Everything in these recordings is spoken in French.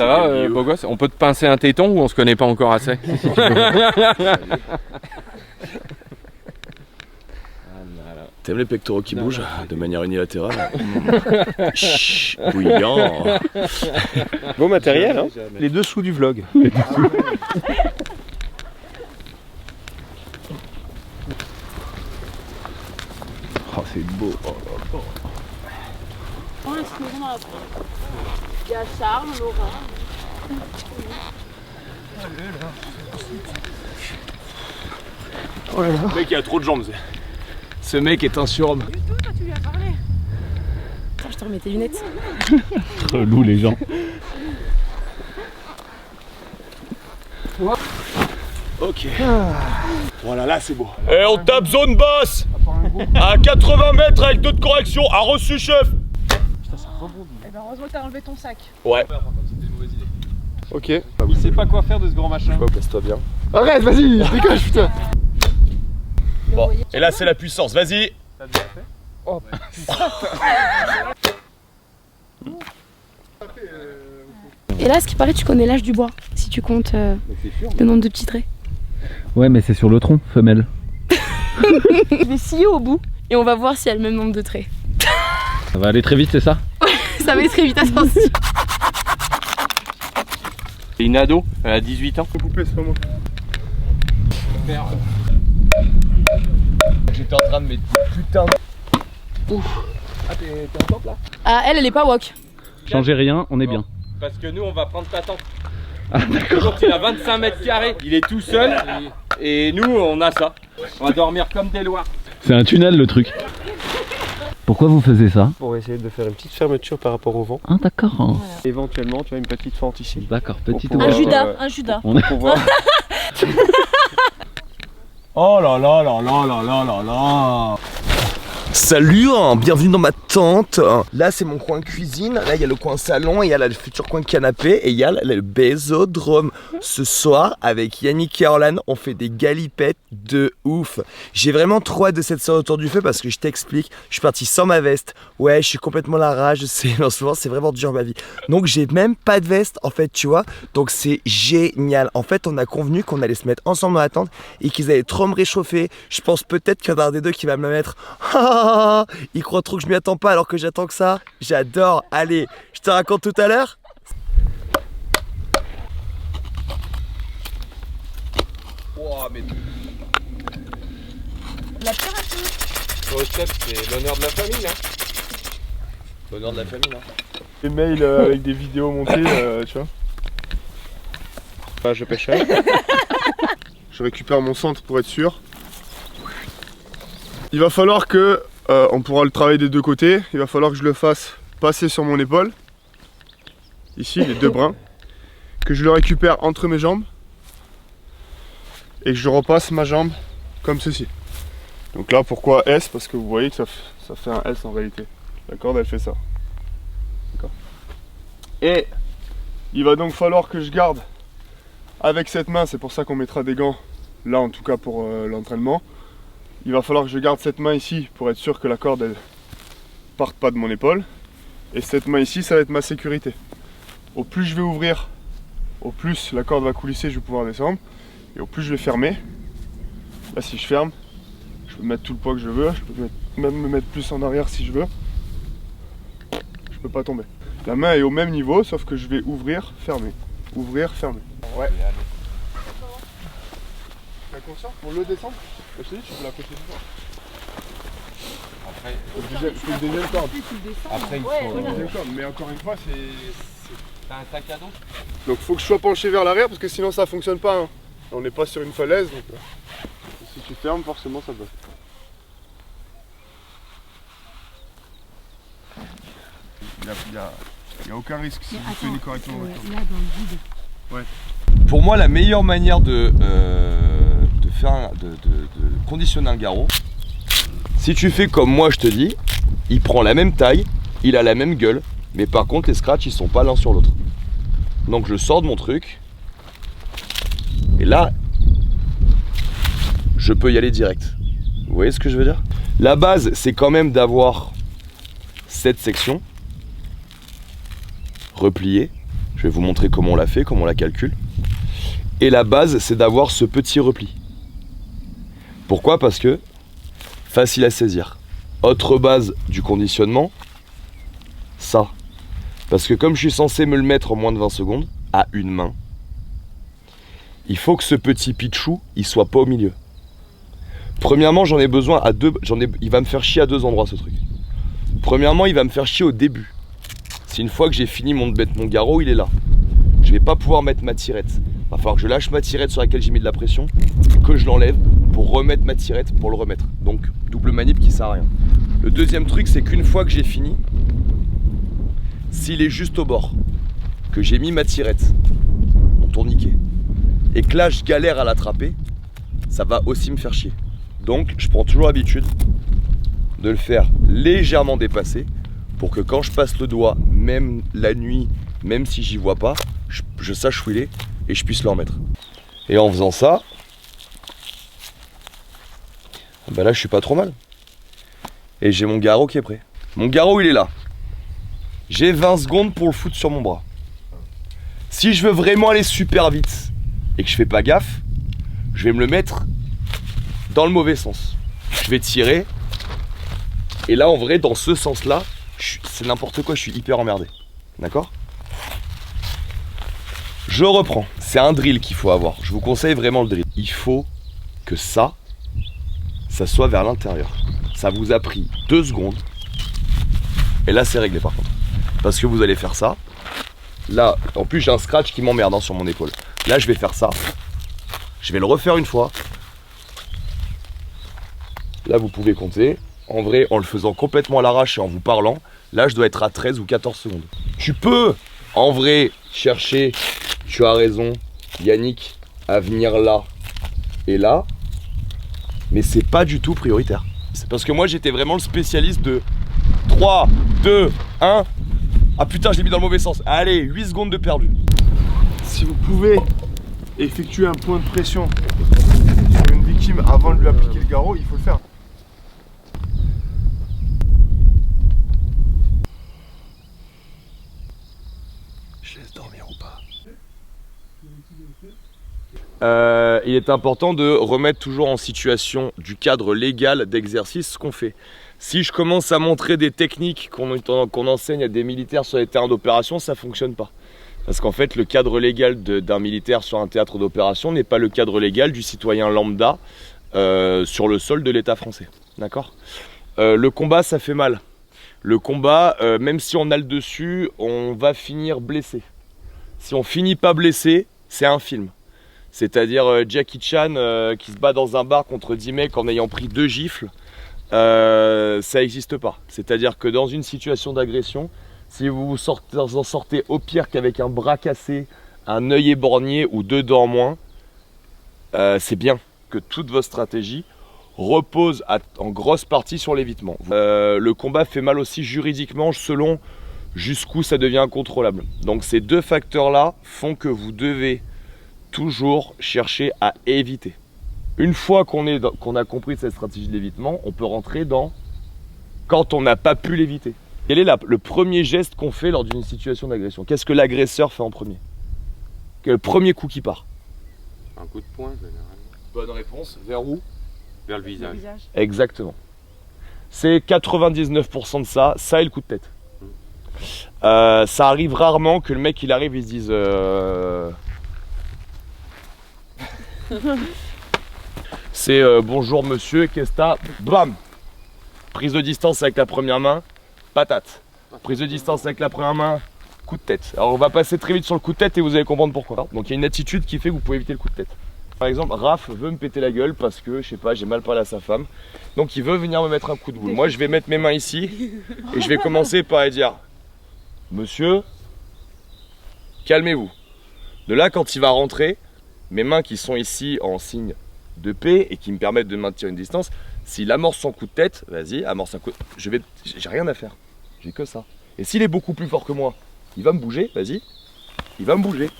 Ça va, beau gosse? On peut te pincer un téton ou on se connaît pas encore assez? T'aimes les pectoraux qui bougent de manière unilatérale? Chut, bouillant. Beau matériel, hein? Les dessous du vlog. Oh, c'est beau. Oh, oh, Oh, excuse-moi dans la peau. Il y a Charles, Laura. Oh là là. Le mec, il a trop de jambes. Ce mec est un surhomme. Du tout, toi, tu lui as parlé. Attends, je te remets tes lunettes. Relou les gens. Ok. Voilà, là c'est beau. Et on tape zone basse à 80 mètres avec d'autres corrections. A reçu, chef. Eh ben, heureusement que t'as enlevé ton sac. Ouais. Ok. Il sait pas quoi faire de ce grand machin. Place-toi bien. Arrête, vas-y, dégage, putain. Bon, et là c'est la puissance, vas-y. T'as déjà fait? Oh. Et là, ce qui paraît, tu connais l'âge du bois, si tu comptes le nombre de petits traits. Ouais, mais c'est sur le tronc, femelle. Je vais scier au bout et on va voir s'il y a le même nombre de traits. Ça va aller très vite, c'est ça? Ça va être très vite, attention. C'est une ado, elle a 18 ans. Poupée, c'est pas moi. J'étais en train de mettre putain de... Ouf. Ah t'es en tente là? Ah, elle est pas wok. Changez rien, on est bien. Parce que nous on va prendre ta tente. Ah d'accord. Il a 25 mètres carrés, il est tout seul et nous on a ça. On va dormir comme des loirs. C'est un tunnel le truc. Pourquoi vous faisiez ça? Pour essayer de faire une petite fermeture par rapport au vent. Ah d'accord. Éventuellement, tu as une petite fente ici. D'accord, petite Pour Un pouvoir, Judas, un Judas. On est... Pour voir. Oh là là là là là là là là. Salut, hein, bienvenue dans ma tente. Là c'est mon coin cuisine, là il y a le coin salon, il y a là, le futur coin canapé et il y a là, le bésodrome. Ce soir avec Yannick et Orlan on fait des galipettes de ouf. J'ai vraiment trop hâte de cette soirée autour du feu parce que je t'explique, je suis parti sans ma veste. Ouais, je suis complètement la rage, je sais, en ce moment c'est vraiment dur ma vie. Donc j'ai même pas de veste en fait, tu vois. Donc c'est génial. En fait on a convenu qu'on allait se mettre ensemble dans la tente et qu'ils allaient trop me réchauffer. Je pense peut-être qu'il y en a un des deux qui va me la mettre. Il croit trop que je m'y attends pas alors que j'attends que ça. J'adore. Allez, je te raconte tout à l'heure. Oh, mais... La pierre à feu. Au chef, c'est l'honneur de la famille, hein. L'honneur de la famille, là. Des mails avec des vidéos montées, tu vois. Ah, je pêcherai. Je récupère mon centre pour être sûr. Il va falloir que on pourra le travailler des deux côtés. Il va falloir que je le fasse passer sur mon épaule. Ici, les deux brins. Que je le récupère entre mes jambes. Et que je repasse ma jambe comme ceci. Donc là, pourquoi S? Parce que vous voyez que ça fait un S en réalité. La corde, elle fait ça. D'accord. Et il va donc falloir que je garde avec cette main, c'est pour ça qu'on mettra des gants, là en tout cas pour l'entraînement. Il va falloir que je garde cette main ici pour être sûr que la corde elle parte pas de mon épaule. Et cette main ici, ça va être ma sécurité. Au plus je vais ouvrir, au plus la corde va coulisser, je vais pouvoir descendre. Et au plus je vais fermer. Là si je ferme, je peux mettre tout le poids que je veux, je peux même me mettre plus en arrière si je veux. Je peux pas tomber. La main est au même niveau, sauf que je vais ouvrir, fermer. Ouvrir, fermer. Ouais. T'as conscience pour le descendre? Je te dis, tu peux la côté du bord. Après, Je fais le deuxième corde. après il faut... Le deuxième corde. Mais encore une fois, T'as un sac à dos? donc faut que je sois penché vers l'arrière parce que sinon ça fonctionne pas. Hein. On n'est pas sur une falaise. Donc, si tu fermes, forcément ça bloque. Il n'y a aucun risque si vous tenez correctement votre corde. Là, dans le vide. Ouais. Pour moi, la meilleure manière de conditionner un garrot, si tu fais comme moi je te dis, il prend la même taille, il a la même gueule, mais par contre les scratchs ils sont pas l'un sur l'autre. Donc je sors de mon truc, et là, je peux y aller direct. Vous voyez ce que je veux dire? La base, c'est quand même d'avoir cette section repliée. Je Je vais vous montrer comment on l'a fait, comment on la calcule. Et la base, c'est d'avoir ce petit repli. Pourquoi? Parce que facile à saisir. Autre base du conditionnement, ça. Parce que comme je suis censé me le mettre en moins de 20 secondes, à une main, il faut que ce petit pitchou, il soit pas au milieu. Premièrement, j'en ai besoin à deux. Il va me faire chier à deux endroits ce truc. Premièrement, il va me faire chier au début. C'est une fois que j'ai fini de mettre mon garrot, il est là. Je vais pas pouvoir mettre ma tirette. Il va falloir que je lâche ma tirette sur laquelle j'ai mis de la pression, que je l'enlève pour remettre ma tirette pour le remettre. Donc double manip qui sert à rien. Le deuxième truc, c'est qu'une fois que j'ai fini, s'il est juste au bord, que j'ai mis ma tirette, mon tourniquet, et que là je galère à l'attraper, ça va aussi me faire chier. Donc je prends toujours l'habitude de le faire légèrement dépasser pour que quand je passe le doigt, même la nuit, même si j'y vois pas, je sache où il est et je puisse le remettre. Et en faisant ça, bah là je suis pas trop mal. Et j'ai mon garrot qui est prêt. Mon garrot il est là. J'ai 20 secondes pour le foutre sur mon bras. Si je veux vraiment aller super vite et que je fais pas gaffe, je vais me le mettre dans le mauvais sens. Je vais tirer. Et là en vrai dans ce sens là, c'est n'importe quoi, je suis hyper emmerdé. D'accord? Je reprends. C'est un drill qu'il faut avoir. Je vous conseille vraiment le drill. Il faut que ça soit vers l'intérieur. Ça vous a pris 2 secondes. Et là c'est réglé par contre. Parce que vous allez faire ça. Là, en plus j'ai un scratch qui m'emmerde sur mon épaule. Là je vais faire ça. Je vais le refaire une fois. Là vous pouvez compter. En vrai, en le faisant complètement à l'arrache et en vous parlant, là je dois être à 13 ou 14 secondes. Tu peux, en vrai, chercher, tu as raison, Yannick, à venir là et là, mais c'est pas du tout prioritaire. C'est parce que moi j'étais vraiment le spécialiste de 3, 2, 1. Ah putain, je l'ai mis dans le mauvais sens. Allez, 8 secondes de perdu. Si vous pouvez effectuer un point de pression sur une victime avant de lui appliquer le garrot, il faut le faire. Je laisse dormir ou pas? Il est important de remettre toujours en situation du cadre légal d'exercice ce qu'on fait. Si je commence à montrer des techniques qu'on enseigne à des militaires sur les terrains d'opération, ça ne fonctionne pas. Parce qu'en fait, le cadre légal d'un militaire sur un théâtre d'opération n'est pas le cadre légal du citoyen lambda sur le sol de l'État français. D'accord? Le combat, ça fait mal. Le combat, même si on a le dessus, on va finir blessé. Si on finit pas blessé, c'est un film. C'est-à-dire Jackie Chan qui se bat dans un bar contre 10 mecs en ayant pris 2 gifles. Ça n'existe pas. C'est-à-dire que dans une situation d'agression, si vous en sortez au pire qu'avec un bras cassé, un œil éborgné ou 2 dents en moins, c'est bien que toute votre stratégie repose en grosse partie sur l'évitement. Le combat fait mal aussi juridiquement selon jusqu'où ça devient incontrôlable. Donc ces 2 facteurs-là font que vous devez toujours chercher à éviter. Une fois qu'on a compris cette stratégie d'évitement, on peut rentrer dans quand on n'a pas pu l'éviter. Quel est le premier geste qu'on fait lors d'une situation d'agression? Qu'est-ce que l'agresseur fait en premier? Quel est le premier coup qui part? Un coup de poing, généralement. Bonne réponse. Vers où? Vers le visage. Exactement. C'est 99% de ça et le coup de tête. Ça arrive rarement que le mec il arrive et se dise c'est bonjour monsieur, qu'est-ce que t'as? Bam! Prise de distance avec la première main, patate. Prise de distance avec la première main, coup de tête. Alors on va passer très vite sur le coup de tête et vous allez comprendre pourquoi. Donc il y a une attitude qui fait que vous pouvez éviter le coup de tête. Par exemple, Raph veut me péter la gueule parce que, je sais pas, j'ai mal parlé à sa femme. Donc il veut venir me mettre un coup de boule. Moi je vais mettre mes mains ici et je vais commencer par lui dire monsieur, calmez-vous. De là, quand il va rentrer, mes mains qui sont ici en signe de paix et qui me permettent de maintenir une distance, s'il amorce son coup de tête, vas-y, amorce un coup de tête. J'ai rien à faire. J'ai que ça. Et s'il est beaucoup plus fort que moi, il va me bouger, vas-y. Il va me bouger.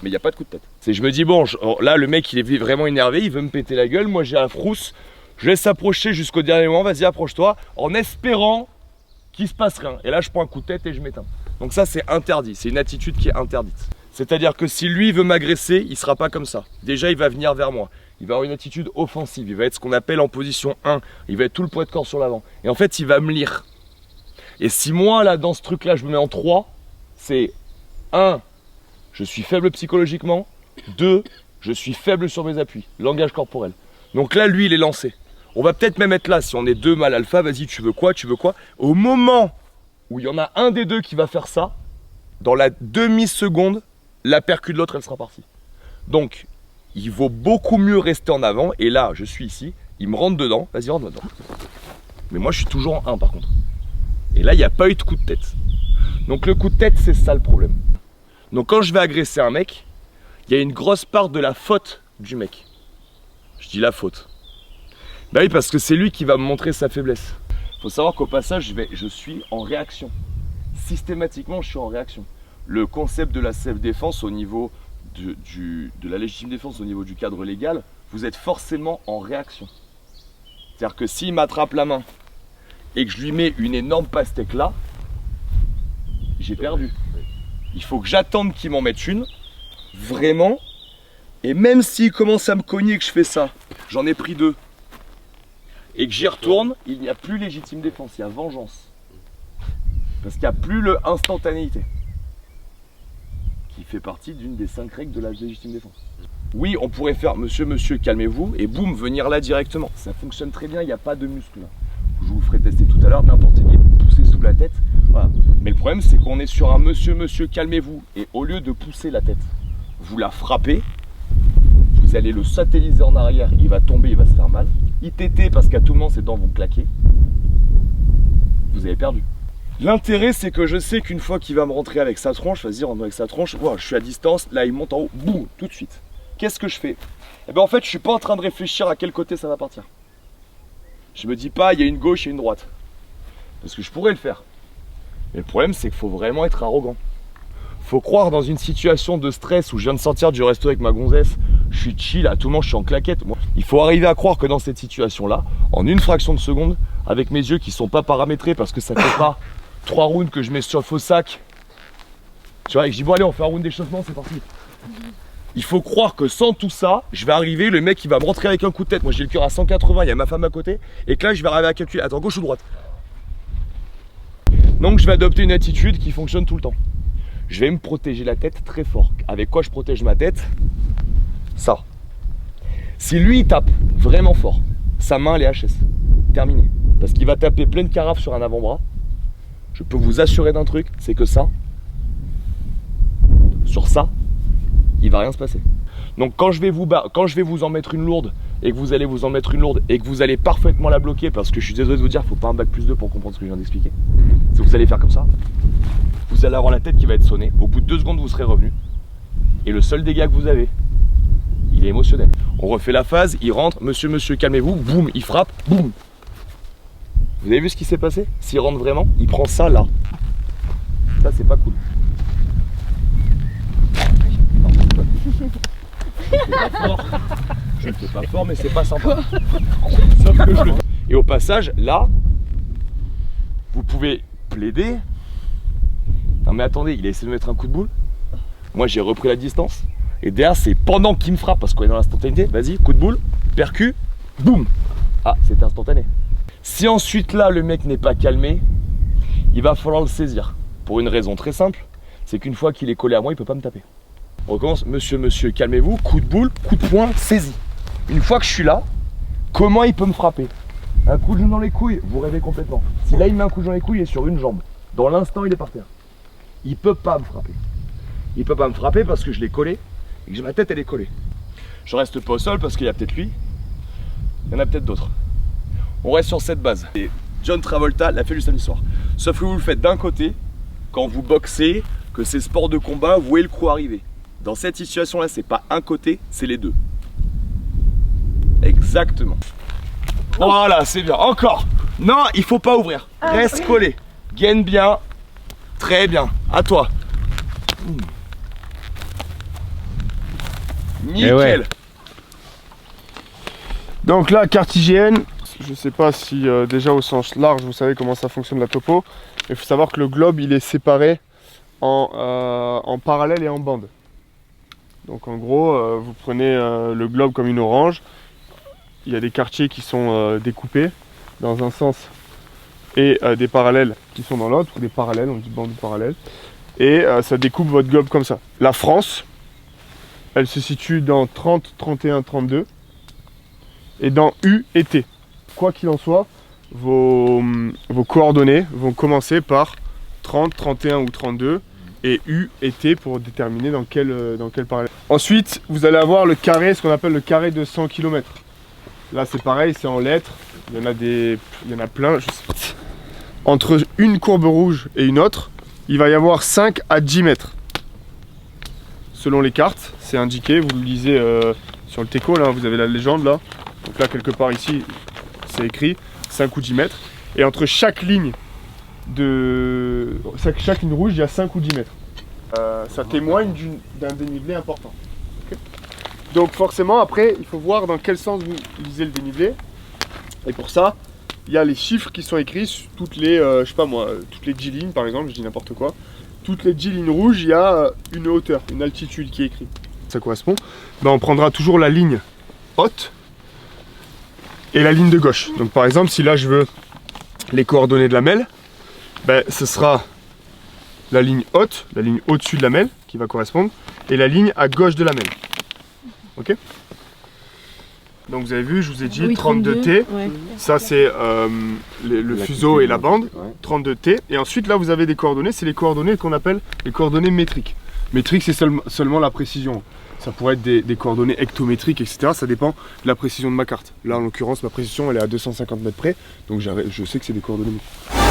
Mais il n'y a pas de coup de tête. Je me dis, bon, là, le mec, il est vraiment énervé, il veut me péter la gueule. Moi, j'ai la frousse. Je laisse s'approcher jusqu'au dernier moment. Vas-y, approche-toi. En espérant qu'il se passe rien. Et là, je prends un coup de tête et je m'éteins. Donc ça, c'est interdit. C'est une attitude qui est interdite. C'est-à-dire que si lui veut m'agresser, il sera pas comme ça. Déjà, il va venir vers moi. Il va avoir une attitude offensive. Il va être ce qu'on appelle en position 1. Il va être tout le poids de corps sur l'avant. Et en fait, il va me lire. Et si moi, là, dans ce truc-là, je me mets en 3, c'est 1, je suis faible psychologiquement. 2, je suis faible sur mes appuis. Langage corporel. Donc là, lui, il est lancé. On va peut-être même être là. Si on est 2 mâles alpha, vas-y, tu veux quoi? Tu veux quoi? Au moment où il y en a un des deux qui va faire ça, dans la demi-seconde, la percu de l'autre, elle sera partie. Donc, il vaut beaucoup mieux rester en avant. Et là, je suis ici, il me rentre dedans. Vas-y, rentre dedans. Mais moi, je suis toujours en 1 par contre. Et là, il n'y a pas eu de coup de tête. Donc, le coup de tête, c'est ça le problème. Donc, quand je vais agresser un mec, il y a une grosse part de la faute du mec. Je dis la faute. Bah oui, parce que c'est lui qui va me montrer sa faiblesse. Il faut savoir qu'au passage, je suis en réaction. Systématiquement, je suis en réaction. Le concept de la self-défense au niveau de la légitime défense au niveau du cadre légal, vous êtes forcément en réaction. C'est-à-dire que s'il m'attrape la main et que je lui mets une énorme pastèque là, j'ai perdu. Il faut que j'attende qu'il m'en mette une, vraiment, et même s'il commence à me cogner que je fais ça, j'en ai pris 2, et que j'y retourne, il n'y a plus légitime défense, il y a vengeance. Parce qu'il n'y a plus le instantanéité, qui fait partie d'une des 5 règles de la légitime défense. Oui, on pourrait faire monsieur, calmez-vous, et boum, venir là directement. Ça fonctionne très bien, il n'y a pas de muscle là. Je vous ferai tester tout à l'heure, n'importe qui pousser sous la tête. Voilà. Mais le problème, c'est qu'on est sur un monsieur, calmez-vous. Et au lieu de pousser la tête, vous la frappez, vous allez le satelliser en arrière, il va tomber, il va se faire mal. ITT, parce qu'à tout moment, ses dents vont claquer. Vous avez perdu. L'intérêt, c'est que je sais qu'une fois qu'il va me rentrer avec sa tronche, vas-y, rentre avec sa tronche, wow, je suis à distance, là, il monte en haut, boum, tout de suite. Qu'est-ce que je fais? Eh bien, en fait, je suis pas en train de réfléchir à quel côté ça va partir. Je me dis pas, il y a une gauche et une droite. Parce que je pourrais le faire. Mais le problème, c'est qu'il faut vraiment être arrogant. Faut croire dans une situation de stress où je viens de sortir du resto avec ma gonzesse, je suis chill, à tout moment je suis en claquette. Moi, il faut arriver à croire que dans cette situation-là, en une fraction de seconde, avec mes yeux qui sont pas paramétrés parce que ça fait pas 3 rounds que je mets sur le faux sac, tu vois, et que je dis bon allez, on fait un round d'échauffement, c'est parti. Il faut croire que sans tout ça, je vais arriver, le mec il va me rentrer avec un coup de tête. Moi j'ai le cœur à 180, il y a ma femme à côté, et que là je vais arriver à calculer, attends, gauche ou droite. Donc je vais adopter une attitude qui fonctionne tout le temps. Je vais me protéger la tête très fort. Avec quoi je protège ma tête? Ça. Si lui il tape vraiment fort, sa main elle est HS. Terminé. Parce qu'il va taper pleine carafe sur un avant-bras. Je peux vous assurer d'un truc, c'est que ça, sur ça, il va rien se passer. Donc quand je vais vous en mettre une lourde, et que vous allez vous en mettre une lourde, et que vous allez parfaitement la bloquer, parce que je suis désolé de vous dire, faut pas un bac plus 2 pour comprendre ce que je viens d'expliquer. Si vous allez faire comme ça, vous allez avoir la tête qui va être sonnée, au bout de 2 secondes vous serez revenu, et le seul dégât que vous avez, il est émotionnel. On refait la phase, il rentre, monsieur, calmez-vous, boum, il frappe, boum. Vous avez vu ce qui s'est passé? S'il rentre vraiment, il prend ça là. Ça c'est pas cool. Je ne fais pas fort, mais c'est pas sympa. Sauf que je le fais. Et au passage, là, vous pouvez plaider. Non mais attendez, il a essayé de mettre un coup de boule. Moi j'ai repris la distance. Et derrière c'est pendant qu'il me frappe, parce qu'on est dans l'instantanéité. Vas-y, coup de boule, percu, boum. Ah, c'était instantané. Si ensuite là le mec n'est pas calmé, il va falloir le saisir. Pour une raison très simple, c'est qu'une fois qu'il est collé à moi, il peut pas me taper. On recommence, monsieur, calmez-vous, coup de boule, coup de poing, saisi. Une fois que je suis là, comment il peut me frapper? Un coup de genou dans les couilles, vous rêvez complètement. Si là il met un coup de genou dans les couilles, il est sur une jambe. Dans l'instant, il est par terre. Il peut pas me frapper. Il peut pas me frapper parce que je l'ai collé et que ma tête elle est collée. Je reste pas au sol parce qu'il y a peut-être lui, il y en a peut-être d'autres. On reste sur cette base. Et John Travolta l'a fait le samedi soir. Sauf que vous le faites d'un côté, quand vous boxez, que c'est sport de combat, vous voyez le coup arriver. Dans cette situation-là, c'est pas un côté, c'est les deux. Exactement. Voilà, c'est bien. Encore. Non, il faut pas ouvrir. Reste collé. Gaine bien. Très bien. À toi. Nickel. Ouais. Donc là, carte IGN, je sais pas si déjà au sens large, vous savez comment ça fonctionne la topo. Il faut savoir que le globe, il est séparé en parallèle et en bande. Donc en gros, vous prenez le globe comme une orange. Il y a des quartiers qui sont découpés dans un sens et des parallèles qui sont dans l'autre, ou des parallèles, on dit bandes parallèles. Et ça découpe votre globe comme ça. La France, elle se situe dans 30, 31, 32 et dans U et T. Quoi qu'il en soit, vos coordonnées vont commencer par 30, 31 ou 32 et U et T pour déterminer dans quel parallèle. Ensuite, vous allez avoir le carré, ce qu'on appelle le carré de 100 km. Là, c'est pareil, c'est en lettres. Il y en a plein. Entre une courbe rouge et une autre, il va y avoir 5 à 10 mètres. Selon les cartes, c'est indiqué. Vous le lisez sur le Teco, là, vous avez la légende là. Donc là, quelque part ici, c'est écrit 5 ou 10 mètres. Et entre chaque ligne chaque ligne rouge, il y a 5 ou 10 mètres. Ça témoigne d'un dénivelé important. Okay. Donc forcément, après, il faut voir dans quel sens vous lisez le dénivelé. Et pour ça, il y a les chiffres qui sont écrits sur toutes les, je sais pas moi, toutes les 10 lignes par exemple, je dis n'importe quoi. Toutes les 10 lignes rouges, il y a une hauteur, une altitude qui est écrite. Ça correspond. Ben, on prendra toujours la ligne haute et la ligne de gauche. Donc par exemple, si là je veux les coordonnées de la mêle, ben, ce sera la ligne haute, la ligne au-dessus de la mêle qui va correspondre, et la ligne à gauche de la mêle. Ok? Donc vous avez vu, je vous ai dit Oui, 32T, ouais. ça c'est le fuseau et la bande, 32T, et ensuite là vous avez des coordonnées, c'est les coordonnées qu'on appelle les coordonnées métriques. Métrique c'est seulement la précision, ça pourrait être des coordonnées hectométriques, etc. Ça dépend de la précision de ma carte. Là en l'occurrence ma précision elle est à 250 mètres près, donc je sais que c'est des coordonnées métriques.